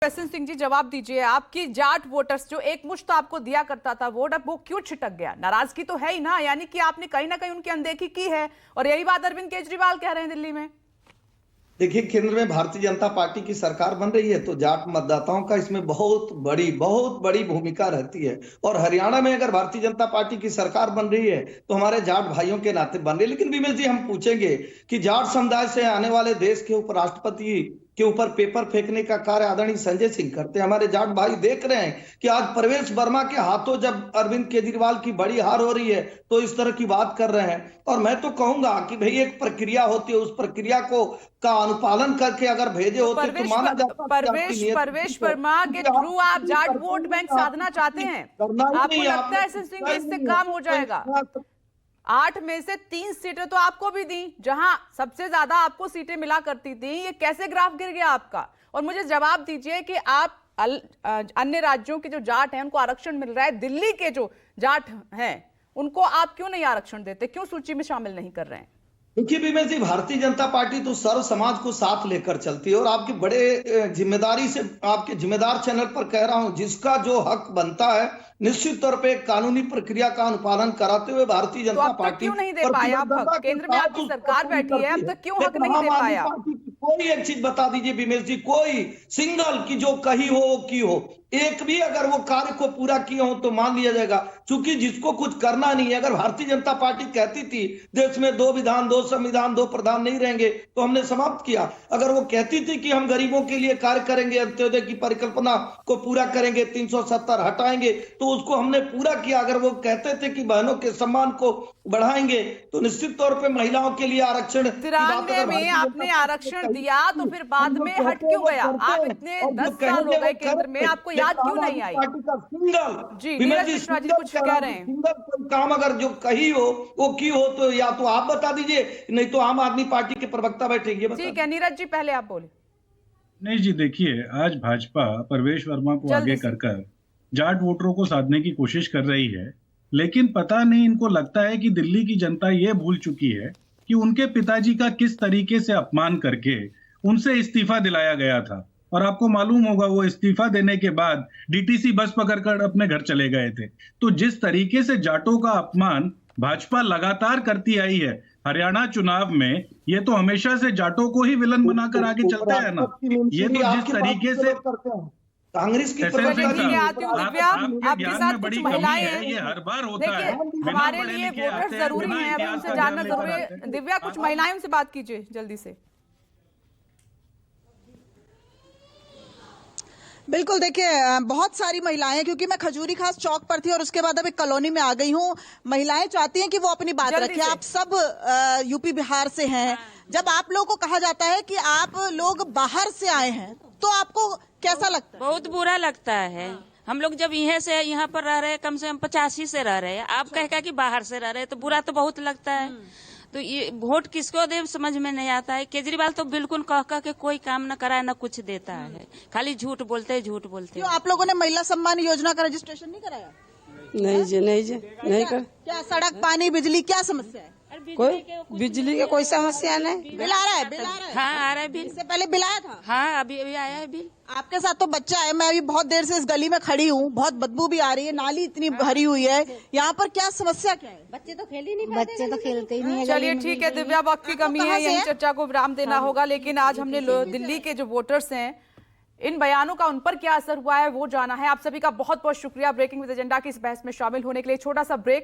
प्रसन्न सिंह जी, जवाब दीजिए। आपकी जाट वोटर्स जो एक मुश्त आपको दिया करता था वोट, अब वो क्यों छिटक गया? नाराजगी तो है ही ना, यानी कि आपने कहीं ना कहीं उनकी अनदेखी की है। और यही बात अरविंद केजरीवाल कह रहे हैं दिल्ली में। देखिए, केंद्र में भारतीय जनता पार्टी की सरकार बन रही है तो जाट मतदाताओं का इसमें बहुत बड़ी भूमिका रहती है। और हरियाणा में अगर भारतीय जनता पार्टी की सरकार बन रही है तो हमारे जाट भाइयों के नाते बन रही है। लेकिन विमल जी, हम पूछेंगे कि जाट समुदाय से आने वाले देश के उपराष्ट्रपति के ऊपर पेपर फेंकने का कार्य आदरणीय संजय सिंह करते हैं। हमारे जाट भाई देख रहे हैं कि आज प्रवेश वर्मा के हाथों जब अरविंद केजरीवाल की बड़ी हार हो रही है तो इस तरह की बात कर रहे हैं। और मैं तो कहूंगा कि भाई एक प्रक्रिया होती है, उस प्रक्रिया को का अनुपालन करके अगर भेजे होते तो माना जाता। परवेश वर्मा के थ्रू आप जाट वोट बैंक साधना चाहते हैं? आपको लगता है सिंह इससे काम हो जाएगा? 8 में से 3 सीटें तो आपको भी दी, जहां सबसे ज्यादा आपको सीटें मिला करती थी। ये कैसे ग्राफ गिर गया आपका? और मुझे जवाब दीजिए कि आप अन्य राज्यों के जो जाट हैं उनको आरक्षण मिल रहा है, दिल्ली के जो जाट हैं उनको आप क्यों नहीं आरक्षण देते, क्यों सूची में शामिल नहीं कर रहे हैं? देखिए विमल जी, भारतीय जनता पार्टी तो सर्व समाज को साथ लेकर चलती है। और आपकी बड़े जिम्मेदारी से आपके जिम्मेदार चैनल पर कह रहा हूं, जिसका जो हक बनता है निश्चित तौर पे कानूनी प्रक्रिया का अनुपालन कराते हुए भारतीय जनता पार्टी क्यों नहीं दे पाए आप हक? केंद्र में आपकी सरकार बैठी है, अब तक क्यों हक नहीं दे पाया? कोई एक चीज बता दीजिए विमल जी, कोई सिंगल की जो कही हो वो की हो, एक भी अगर वो कार्य को पूरा किया हो तो मान लिया जाएगा। क्योंकि जिसको कुछ करना नहीं है, अगर भारतीय जनता पार्टी कहती थी देश में 2 विधान 2 संविधान 2 प्रधान नहीं रहेंगे तो हमने समाप्त किया। अगर वो कहती थी कि हम गरीबों के लिए कार्य करेंगे, अंत्योदय की परिकल्पना को पूरा करेंगे, 370 हटाएंगे, तो उसको हमने पूरा किया। अगर वो कहते थे कि बहनों के सम्मान को बढ़ाएंगे तो निश्चित तौर पे महिलाओं के लिए आरक्षण 93 में आपने आरक्षण दिया तो फिर बाद में हट क्यों गया? आप इतने 10 साल हो गए केंद्र में, आपको याद क्यों नहीं आई? जी, नीरज मिश्रा जी कुछ कह रहे हैं। सिंगल काम अगर जो कही हो वो की हो तो या तो आप बता दीजिए, नहीं तो आम आदमी पार्टी के प्रवक्ता बैठेंगे। ठीक है नीरज जी, पहले आप बोले। नहीं जी, देखिए आज भाजपा प्रवेश वर्मा को आगे कर जाट वोटरों को साधने की कोशिश कर रही है। लेकिन पता नहीं इनको लगता है कि दिल्ली की जनता ये भूल चुकी है कि उनके पिताजी का किस तरीके से अपमान करके उनसे इस्तीफा दिलाया गया था। और आपको मालूम होगा वो इस्तीफा देने के बाद डीटीसी बस पकड़कर अपने घर चले गए थे। तो जिस तरीके से जाटों का अपमान भाजपा लगातार करती आई है, हरियाणा चुनाव में ये तो हमेशा से जाटों को ही विलन बनाकर आगे चलते हैं ना। ये तो जिस तरीके से कांग्रेस की आपके साथ कुछ महिलाएं हैं, ये हर बार होता है। हमारे लिए वोटर जरूरी है, अभी उनसे जानना जरूरी है। दिव्या, कुछ महिलाएं उनसे बात कीजिए जल्दी से। बिल्कुल, देखिए बहुत सारी महिलाएं हैं, क्योंकि मैं खजूरी खास चौक पर थी और उसके बाद अभी कॉलोनी में आ गई हूँ। महिलाएं चाहती हैं कि वो अपनी बात रखें। आप सब यूपी बिहार से हैं। जब आप लोगों को कहा जाता है कि आप लोग बाहर से आए हैं तो आपको कैसा लगता है? बहुत बुरा लगता है। हम लोग जब यहाँ पर रह रहे हैं, कम से कम 85 से रह रहे हैं, आप कहेगा कि बाहर से रह रहे हैं तो बुरा तो बहुत लगता है। तो ये वोट किसको दे समझ में नहीं आता है। केजरीवाल तो बिल्कुल कह के कोई काम न कराए, न कुछ देता है, खाली झूठ बोलते। क्यों आप लोगों ने महिला सम्मान योजना का रजिस्ट्रेशन नहीं कराया? नहीं कर। क्या सड़क, पानी, बिजली, क्या समस्या है? कोई बिजली की कोई समस्या नहीं। बिल आ रहा है? हाँ आ रहा है बिल। इससे पहले बिल आया था? हाँ अभी आया है बिल। आपके साथ तो बच्चा है। मैं अभी बहुत देर से इस गली में खड़ी हूँ, बहुत बदबू भी आ रही है, नाली इतनी भरी हुई है। यहाँ पर क्या समस्या क्या है? बच्चे तो खेलते ही नहीं। चलिए ठीक है दिव्या, वक्त की कमी है, यही चर्चा को विराम देना होगा। लेकिन आज हमने दिल्ली के जो वोटर्स हैं, इन बयानों का उन पर क्या असर हुआ है वो जाना है। आप सभी का बहुत बहुत शुक्रिया ब्रेकिंग विद एजेंडा की इस बहस में शामिल होने के लिए। छोटा सा ब्रेक।